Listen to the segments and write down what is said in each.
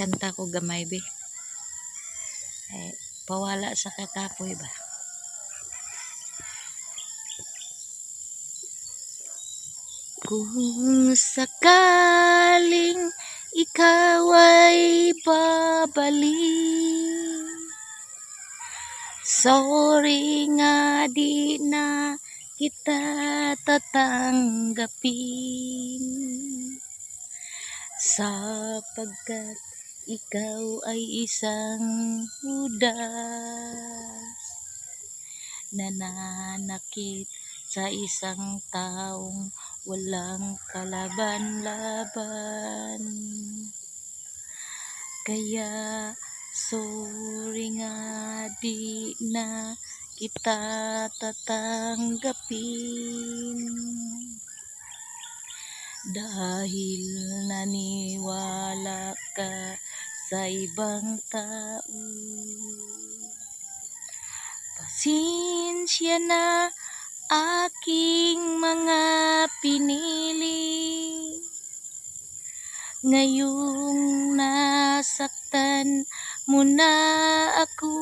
kanta ko gamay be. Ay, pawala sa kakapoy ba. Kung sakaling ikaw ay babalik, sorry nga di na kita tatanggapin, sapagkat ikaw ay isang hudas, nananakit sa isang taong walang kalaban-laban. Kaya sorry nga di na kita tatanggapin, dahil naniwala ka sa ibang tao. Pasensya na aking mga pinili, ngayong nasaktan mo na ako,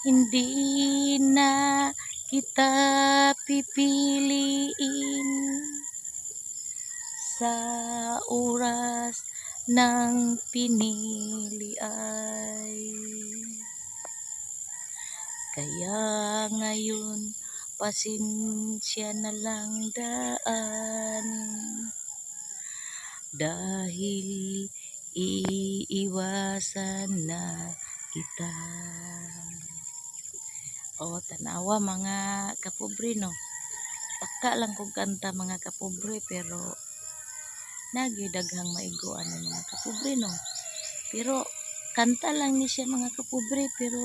hindi na kita pipiliin sa oras ng pinili ay. Kaya ngayon, pasensya na lang daan, dahil iiwasan na kita. O, tanawa mga kapobre no. Taka lang kong kanta mga kapobre, pero nagidaghang maiguan ng mga kapobre no. Pero kanta lang ni siya mga kapobre, pero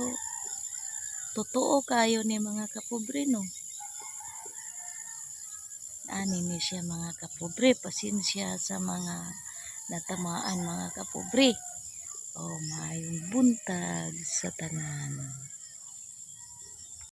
totoo kayo ni mga kapobre no. Ani ni siya mga kapobre, pasensya sa mga natamaan mga kapobre. O, maayong buntag sa tanan.